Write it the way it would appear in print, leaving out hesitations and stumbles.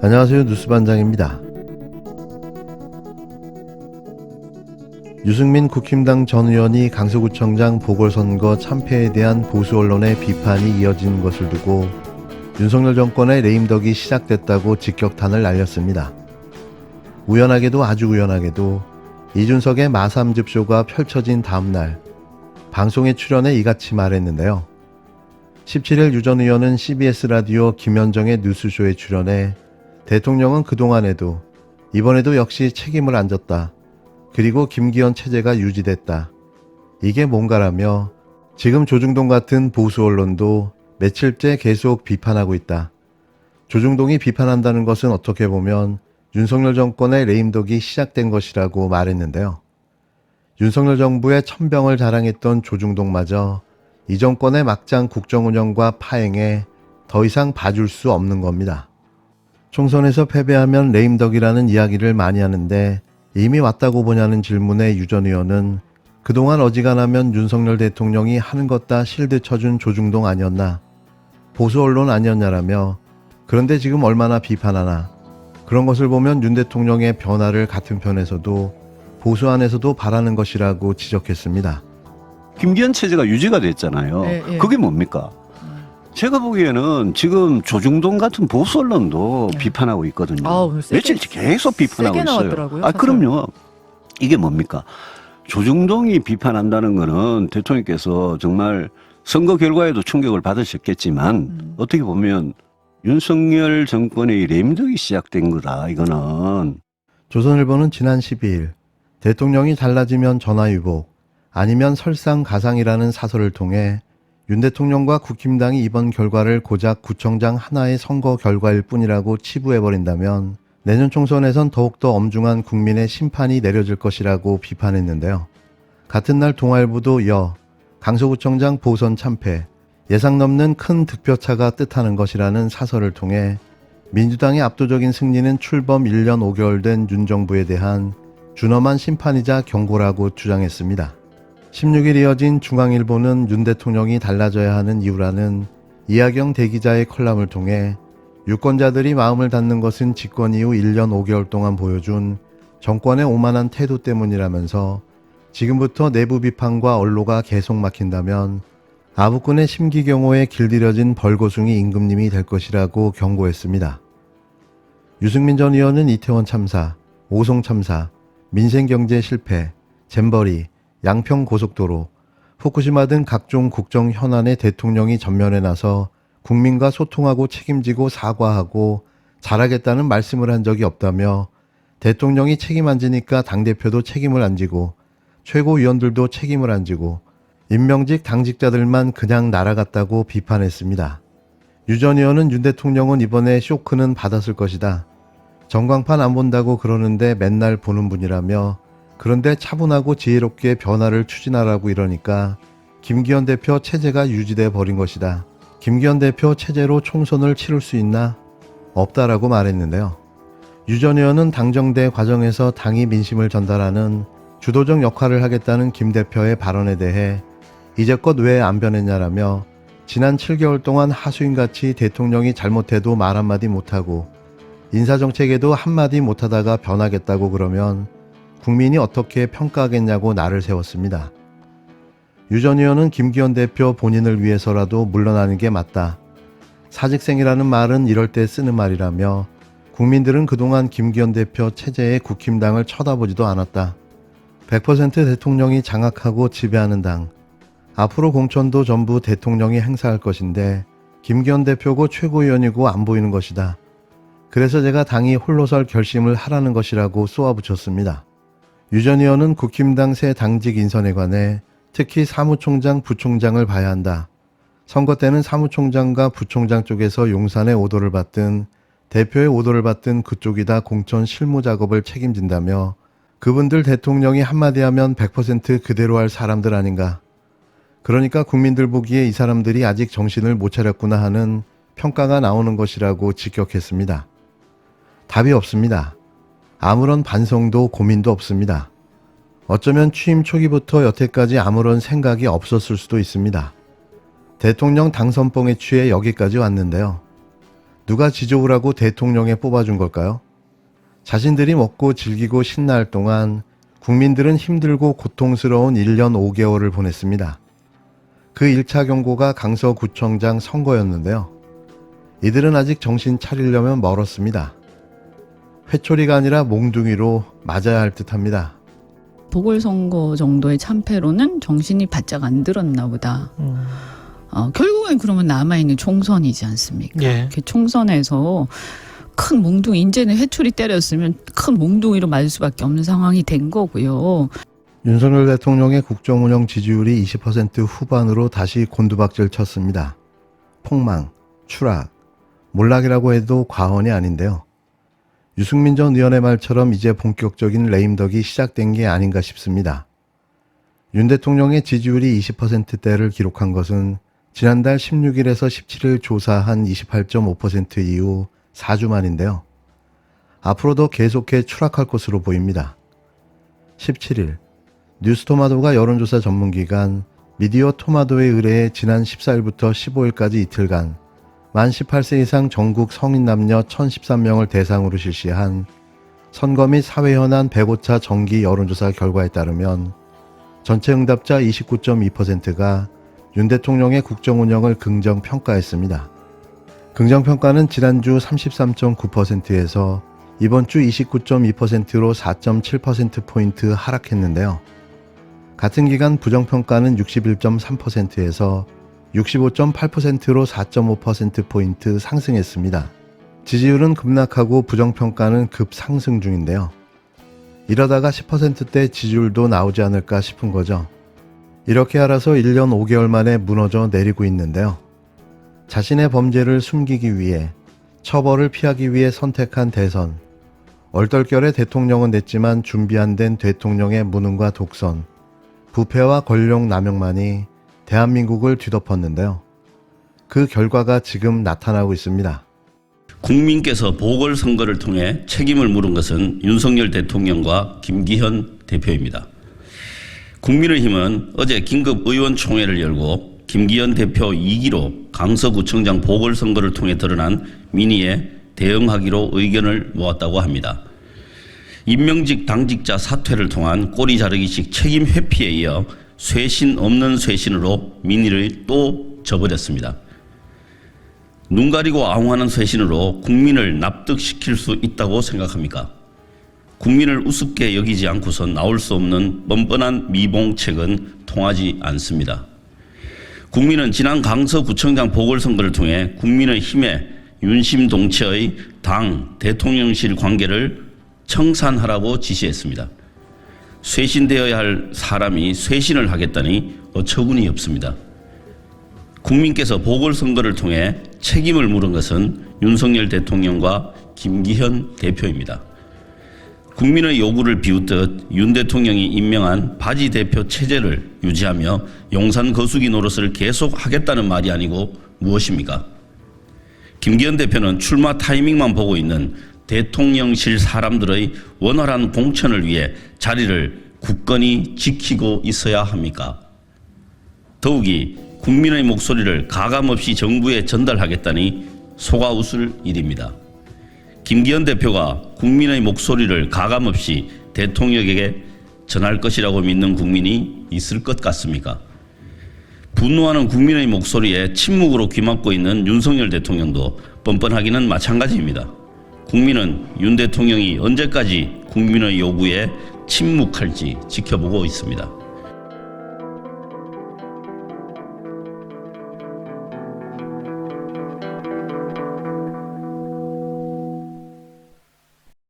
안녕하세요. 뉴스반장입니다. 유승민 국힘당 전 의원이 강서구청장 보궐선거 참패에 대한 보수 언론의 비판이 이어진 것을 두고 윤석열 정권의 레임덕이 시작됐다고 직격탄을 날렸습니다. 우연하게도 아주 우연하게도 이준석의 마삼즙쇼가 펼쳐진 다음날 방송에 출연해 이같이 말했는데요. 17일 유 전 의원은 CBS 라디오 김현정의 뉴스쇼에 출연해 대통령은 그동안에도 이번에도 역시 책임을 안 졌다. 그리고 김기현 체제가 유지됐다. 이게 뭔가라며 지금 조중동 같은 보수 언론도 며칠째 계속 비판하고 있다. 조중동이 비판한다는 것은 어떻게 보면 윤석열 정권의 레임덕이 시작된 것이라고 말했는데요. 윤석열 정부의 천병을 자랑했던 조중동마저 이 정권의 막장 국정운영과 파행에 더 이상 봐줄 수 없는 겁니다. 총선에서 패배하면 레임덕이라는 이야기를 많이 하는데 이미 왔다고 보냐는 질문에 유 전 의원은 그동안 어지간하면 윤석열 대통령이 하는 것 다 실드 쳐준 조중동 아니었나, 보수 언론 아니었냐라며 그런데 지금 얼마나 비판하나, 그런 것을 보면 윤 대통령의 변화를 같은 편에서도 보수 안에서도 바라는 것이라고 지적했습니다. 김기현 체제가 유지가 됐잖아요. 예. 그게 뭡니까? 제가 보기에는 지금 조중동 같은 보수 언론도 비판하고 있거든요. 며칠째 계속 비판하고 있어요. 나왔더라고요, 사설. 그럼요. 이게 뭡니까? 조중동이 비판한다는 거는 대통령께서 정말 선거 결과에도 충격을 받으셨겠지만 어떻게 보면 윤석열 정권의 레임덕이 시작된 거다. 이거는. 조선일보는 지난 12일 대통령이 달라지면 전화위복 아니면 설상가상이라는 사설을 통해 윤 대통령과 국힘당이 이번 결과를 고작 구청장 하나의 선거 결과일 뿐이라고 치부해버린다면 내년 총선에선 더욱더 엄중한 국민의 심판이 내려질 것이라고 비판했는데요. 같은 날 동아일보도 강서구청장 보선 참패, 예상 넘는 큰 득표차가 뜻하는 것이라는 사설을 통해 민주당의 압도적인 승리는 출범 1년 5개월 된 윤 정부에 대한 준엄한 심판이자 경고라고 주장했습니다. 16일 이어진 중앙일보는 윤 대통령이 달라져야 하는 이유라는 이하경 대기자의 컬럼을 통해 유권자들이 마음을 닫는 것은 집권 이후 1년 5개월 동안 보여준 정권의 오만한 태도 때문이라면서 지금부터 내부 비판과 언로가 계속 막힌다면 아부꾼의 심기경호에 길들여진 벌거숭이 임금님이 될 것이라고 경고했습니다. 유승민 전 의원은 이태원 참사, 오송 참사, 민생경제 실패, 잼버리, 양평 고속도로, 후쿠시마 등 각종 국정 현안에 대통령이 전면에 나서 국민과 소통하고 책임지고 사과하고 잘하겠다는 말씀을 한 적이 없다며 대통령이 책임 안 지니까 당대표도 책임을 안 지고 최고위원들도 책임을 안 지고 임명직 당직자들만 그냥 날아갔다고 비판했습니다. 유 전 의원은 윤 대통령은 이번에 쇼크는 받았을 것이다. 전광판 안 본다고 그러는데 맨날 보는 분이라며 그런데 차분하고 지혜롭게 변화를 추진하라고 이러니까 김기현 대표 체제가 유지돼 버린 것이다. 김기현 대표 체제로 총선을 치를 수 있나? 없다라고 말했는데요. 유 전 의원은 당정대 과정에서 당이 민심을 전달하는 주도적 역할을 하겠다는 김 대표의 발언에 대해 이제껏 왜 안 변했냐라며 지난 7개월 동안 하수인같이 대통령이 잘못해도 말 한마디 못하고 인사정책에도 한마디 못하다가 변하겠다고 그러면 국민이 어떻게 평가하겠냐고 날을 세웠습니다. 유 전 의원은 김기현 대표 본인을 위해서라도 물러나는 게 맞다. 사직생이라는 말은 이럴 때 쓰는 말이라며 국민들은 그동안 김기현 대표 체제의 국힘당을 쳐다보지도 않았다. 100% 대통령이 장악하고 지배하는 당. 앞으로 공천도 전부 대통령이 행사할 것인데 김기현 대표고 최고위원이고 안 보이는 것이다. 그래서 제가 당이 홀로설 결심을 하라는 것이라고 쏘아붙였습니다. 유 전 의원은 국힘당 새 당직 인선에 관해 특히 사무총장, 부총장을 봐야 한다. 선거 때는 사무총장과 부총장 쪽에서 용산의 오도를 받든 대표의 오도를 받든 그쪽이 다 공천 실무 작업을 책임진다며 그분들 대통령이 한마디 하면 100% 그대로 할 사람들 아닌가. 그러니까 국민들 보기에 이 사람들이 아직 정신을 못 차렸구나 하는 평가가 나오는 것이라고 직격했습니다. 답이 없습니다. 아무런 반성도 고민도 없습니다. 어쩌면 취임 초기부터 여태까지 아무런 생각이 없었을 수도 있습니다. 대통령 당선뻥에 취해 여기까지 왔는데요. 누가 지조우라고 대통령에 뽑아준 걸까요? 자신들이 먹고 즐기고 신날 동안 국민들은 힘들고 고통스러운 1년 5개월을 보냈습니다. 그 1차 경고가 강서구청장 선거였는데요. 이들은 아직 정신 차리려면 멀었습니다. 회초리가 아니라 몽둥이로 맞아야 할 듯합니다. 보궐선거 정도의 참패로는 정신이 바짝 안 들었나 보다. 결국엔 그러면 남아있는 총선이지 않습니까? 예. 그 총선에서 큰 몽둥이, 이제는 회초리 때렸으면 큰 몽둥이로 맞을 수밖에 없는 상황이 된 거고요. 윤석열 대통령의 국정운영 지지율이 20% 후반으로 다시 곤두박질 쳤습니다. 폭망, 추락, 몰락이라고 해도 과언이 아닌데요. 유승민 전 의원의 말처럼 이제 본격적인 레임덕이 시작된 게 아닌가 싶습니다. 윤 대통령의 지지율이 20%대를 기록한 것은 지난달 16일에서 17일 조사한 28.5% 이후 4주 만인데요. 앞으로도 계속해 추락할 것으로 보입니다. 17일 뉴스토마토가 여론조사 전문기관 미디어 토마토에 의뢰해 지난 14일부터 15일까지 이틀간 만 18세 이상 전국 성인 남녀 1013명을 대상으로 실시한 선거 및 사회 현안 105차 정기 여론조사 결과에 따르면 전체 응답자 29.2%가 윤 대통령의 국정운영을 긍정평가했습니다. 긍정평가는 지난주 33.9%에서 이번 주 29.2%로 4.7%포인트 하락했는데요. 같은 기간 부정평가는 61.3%에서 65.8%로 4.5%포인트 상승했습니다. 지지율은 급락하고 부정평가는 급상승 중인데요. 이러다가 10%대 지지율도 나오지 않을까 싶은 거죠. 이렇게 알아서 1년 5개월 만에 무너져 내리고 있는데요. 자신의 범죄를 숨기기 위해, 처벌을 피하기 위해 선택한 대선. 얼떨결에 대통령은 됐지만 준비 안 된 대통령의 무능과 독선, 부패와 권력 남용만이 대한민국을 뒤덮었는데요. 그 결과가 지금 나타나고 있습니다. 국민께서 보궐선거를 통해 책임을 물은 것은 윤석열 대통령과 김기현 대표입니다. 국민의힘은 어제 긴급 의원총회를 열고 김기현 대표 2기로 강서구청장 보궐선거를 통해 드러난 민의에 대응하기로 의견을 모았다고 합니다. 임명직 당직자 사퇴를 통한 꼬리 자르기식 책임 회피에 이어 쇄신 없는 쇄신으로 민의를 또 져버렸습니다. 눈 가리고 아웅하는 쇄신으로 국민을 납득시킬 수 있다고 생각합니까? 국민을 우습게 여기지 않고선 나올 수 없는 뻔뻔한 미봉책은 통하지 않습니다. 국민은 지난 강서구청장 보궐선거를 통해 국민의힘의 윤심동체의 당 대통령실 관계를 청산하라고 지시했습니다. 쇄신되어야 할 사람이 쇄신을 하겠다니 어처구니 없습니다. 국민께서 보궐선거를 통해 책임을 물은 것은 윤석열 대통령과 김기현 대표입니다. 국민의 요구를 비웃듯 윤 대통령이 임명한 바지 대표 체제를 유지하며 용산 거수기 노릇을 계속하겠다는 말이 아니고 무엇입니까? 김기현 대표는 출마 타이밍만 보고 있는 대통령실 사람들의 원활한 공천을 위해 자리를 굳건히 지키고 있어야 합니까? 더욱이 국민의 목소리를 가감없이 정부에 전달하겠다니 속아웃을 일입니다. 김기현 대표가 국민의 목소리를 가감없이 대통령에게 전할 것이라고 믿는 국민이 있을 것 같습니까? 분노하는 국민의 목소리에 침묵으로 귀막고 있는 윤석열 대통령도 뻔뻔하기는 마찬가지입니다. 국민은 윤 대통령이 언제까지 국민의 요구에 침묵할지 지켜보고 있습니다.